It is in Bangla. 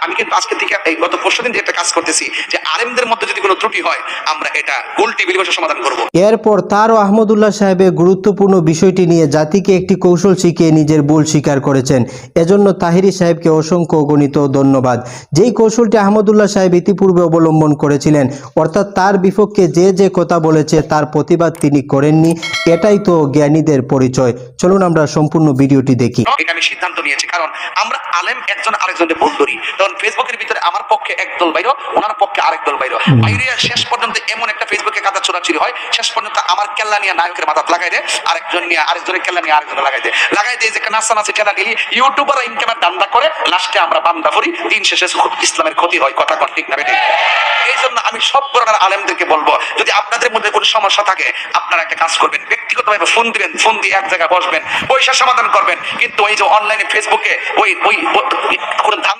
আমি কিন্তু আজকে থেকে এই গত পরশুদিন যে একটা কাজ করতেছি যে আলেমদের মধ্যে যদি কোনো ত্রুটি হয় আমরা এটা গোল টেবিল বসে সমাধান করব। এরপর তারও আহমদুল্লাহ সাহেবের গুরুত্বপূর্ণ বিষয়টি নিয়ে জাতিকে একটি কৌশল শিখিয়ে নিজের ভুল স্বীকার করেছেন। এজন্য তাহিরি সাহেবকে অসংখ্য অগণিত ধন্যবাদ। যেই কৌশলটি আহমদুল্লাহ সাহেব ইতিপূর্বে অবলম্বন করেছিলেন, অর্থাৎ তার বিপক্ষে যে যে কথা বলেছে তার প্রতিবাদ তিনি করেননি, এটাই তো জ্ঞানীদের পরিচয়। চলুন আমরা সম্পূর্ণ ভিডিওটি দেখি। এটা আমি সিদ্ধান্ত নিয়েছি, কারণ আমরা আলেম একজন আরেকজনের ভুল ধরি, তখন ফেসবুকের ভিতরে আমার পক্ষে একদল বাইরো, ওনার পক্ষে আরেক দল বাইরো, বাইরে শেষ পর্যন্ত এমন একটা ফেসবুকে কাদা চোরাচুরি হয়, শেষ পর্যন্ত আমার কেল্লা নিয়ে নায়কের মাথা লাগাই দেয়, আরেকজন নিয়ে আরেকজনের কেল্লা নিয়ে আরেকজন লাগাই দেয় যে নাচানাচি ঠেলা ঠেলি ইউটিউবার ইনকামের দান্দা করে, লাস্টে আমরা বান্দা করি, দিন শেষে ইসলামের ক্ষতি হয়। কথা কন ঠিক না বেঠিক? এই জন্য আমি সব ধরনের আলেমদেরকে বলবো, যদি আপনাদের মধ্যে কোনো সমস্যা থাকে আপনারা একটা কাজ করবেন, ব্যক্তিগতভাবে ফোন দিবেন, ফোন দিয়ে এক জায়গায় বসবেন, পয়সা সমাধান করবেন। কিন্তু ওই যে অনলাইনে ফেসবুকে ওই